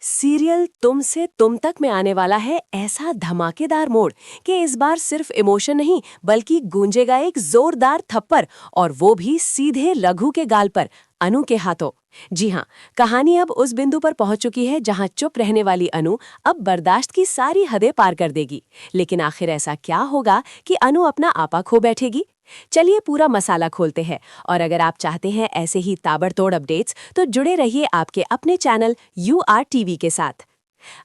Serial तुम से तुम तक में आने वाला है ऐसा धमाकेदार मोड़ कि इस बार सिर्फ इमोशन नहीं बल्कि गूंजेगा एक जोरदार थप्पड़, और वो भी सीधे रघु के गाल पर, अनु के हाथों। जी हाँ, कहानी अब उस बिंदु पर पहुंच चुकी है जहां चुप रहने वाली अनु अब बर्दाश्त की सारी हदें पार कर देगी। लेकिन आखिर ऐसा क्या होगा कि अनु अपना आपा खो बैठेगी? चलिए पूरा मसाला खोलते हैं। और अगर आप चाहते हैं ऐसे ही ताबड़तोड़ अपडेट्स तो जुड़े रहिए आपके अपने चैनल UR TV के साथ।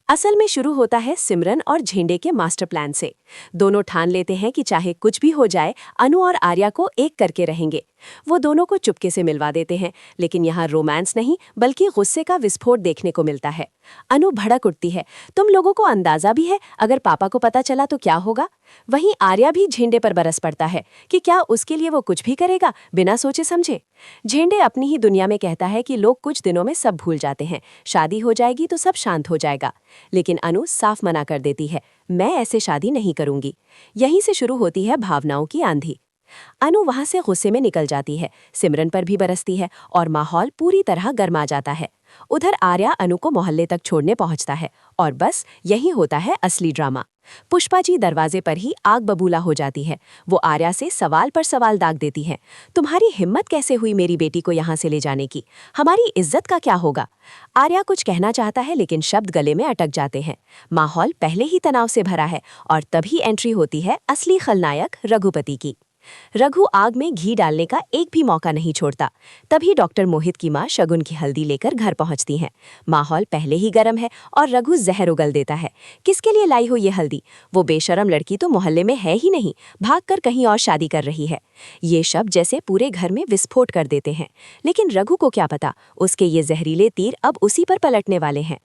असल में शुरू होता है सिमरन और झेंडे के मास्टर प्लान से। दोनों ठान लेते हैं कि चाहे कुछ भी हो जाए अनु और आर्या को एक करके रहेंगे। वो दोनों को चुपके से मिलवा देते हैं, लेकिन यहाँ रोमांस नहीं बल्कि गुस्से का विस्फोट देखने को मिलता है। अनु भड़क उठती है, तुम लोगों को अंदाजा भी है अगर पापा को पता चला तो क्या होगा? वहीं आर्या भी झेंडे पर बरस पड़ता है कि क्या उसके लिए वो कुछ भी करेगा बिना सोचे समझे। झेंडे अपनी ही दुनिया में कहता है कि लोग कुछ दिनों में सब भूल जाते हैं, शादी हो जाएगी तो सब शांत हो जाएगा। लेकिन अनु साफ मना कर देती है, मैं ऐसे शादी नहीं करूंगी। यहीं से शुरू होती है भावनाओं की आंधी। अनु वहां से गुस्से में निकल जाती है, सिमरन पर भी बरसती है और माहौल पूरी तरह गर्मा जाता है। उधर आर्या अनु को मोहल्ले तक छोड़ने पहुंचता है और बस यही होता है असली ड्रामा। पुष्पा जी दरवाजे पर ही आग बबूला हो जाती है। वो आर्या से सवाल पर सवाल दाग देती है, तुम्हारी हिम्मत कैसे हुई मेरी बेटी को यहाँ से ले जाने की? हमारी इज्जत का क्या होगा? आर्या कुछ कहना चाहता है लेकिन शब्द गले में अटक जाते हैं। माहौल पहले ही तनाव से भरा है और तभी एंट्री होती है असली खलनायक रघुपति की। रघु आग में घी डालने का एक भी मौका नहीं छोड़ता। तभी डॉक्टर मोहित की मां शगुन की हल्दी लेकर घर पहुंचती हैं। माहौल पहले ही गर्म है और रघु जहर उगल देता है। किसके लिए लाई हो ये हल्दी? वो बेशरम लड़की तो मोहल्ले में है ही नहीं, भागकर कहीं और शादी कर रही है। ये शब्द जैसे पूरे घर में विस्फोट कर देते हैं। लेकिन रघु को क्या पता, उसके ये जहरीले तीर अब उसी पर पलटने वाले हैं।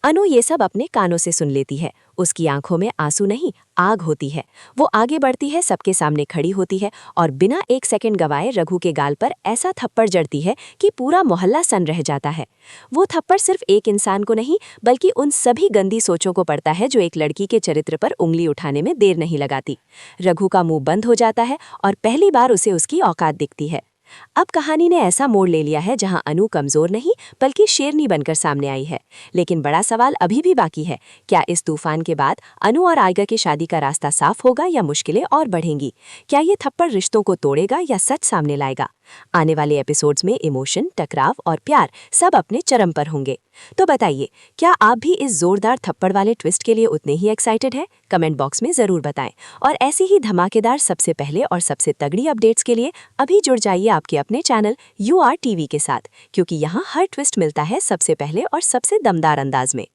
अनु ये सब अपने कानों से सुन लेती है। उसकी आंखों में आंसू नहीं, आग होती है। वो आगे बढ़ती है, सबके सामने खड़ी होती है और बिना एक सेकंड गवाए रघु के गाल पर ऐसा थप्पड़ जड़ती है कि पूरा मोहल्ला सन रह जाता है। वो थप्पड़ सिर्फ एक इंसान को नहीं बल्कि उन सभी गंदी सोचों को पड़ता है जो एक लड़की के चरित्र पर उंगली उठाने में देर नहीं लगाती। रघु का मुंह बंद हो जाता है और पहली बार उसे उसकी औकात दिखती है। अब कहानी ने ऐसा मोड़ ले लिया है जहां अनु कमजोर नहीं बल्कि शेरनी बनकर सामने आई है। लेकिन बड़ा सवाल अभी भी बाकी है, क्या इस तूफान के बाद अनु और आयगा की शादी का रास्ता साफ होगा या मुश्किलें और बढ़ेंगी? क्या ये थप्पड़ रिश्तों को तोड़ेगा या सच सामने लाएगा? आने वाले एपिसोड्स में इमोशन, टकराव और प्यार सब अपने चरम पर होंगे। तो बताइए, क्या आप भी इस जोरदार थप्पड़ वाले ट्विस्ट के लिए उतने ही एक्साइटेड हैं? कमेंट बॉक्स में जरूर बताएं। और ऐसे ही धमाकेदार सबसे पहले और सबसे तगड़ी अपडेट्स के लिए अभी जुड़ जाइए आपके अपने चैनल UR TV के साथ, क्योंकि यहाँ हर ट्विस्ट मिलता है सबसे पहले और सबसे दमदार अंदाज में।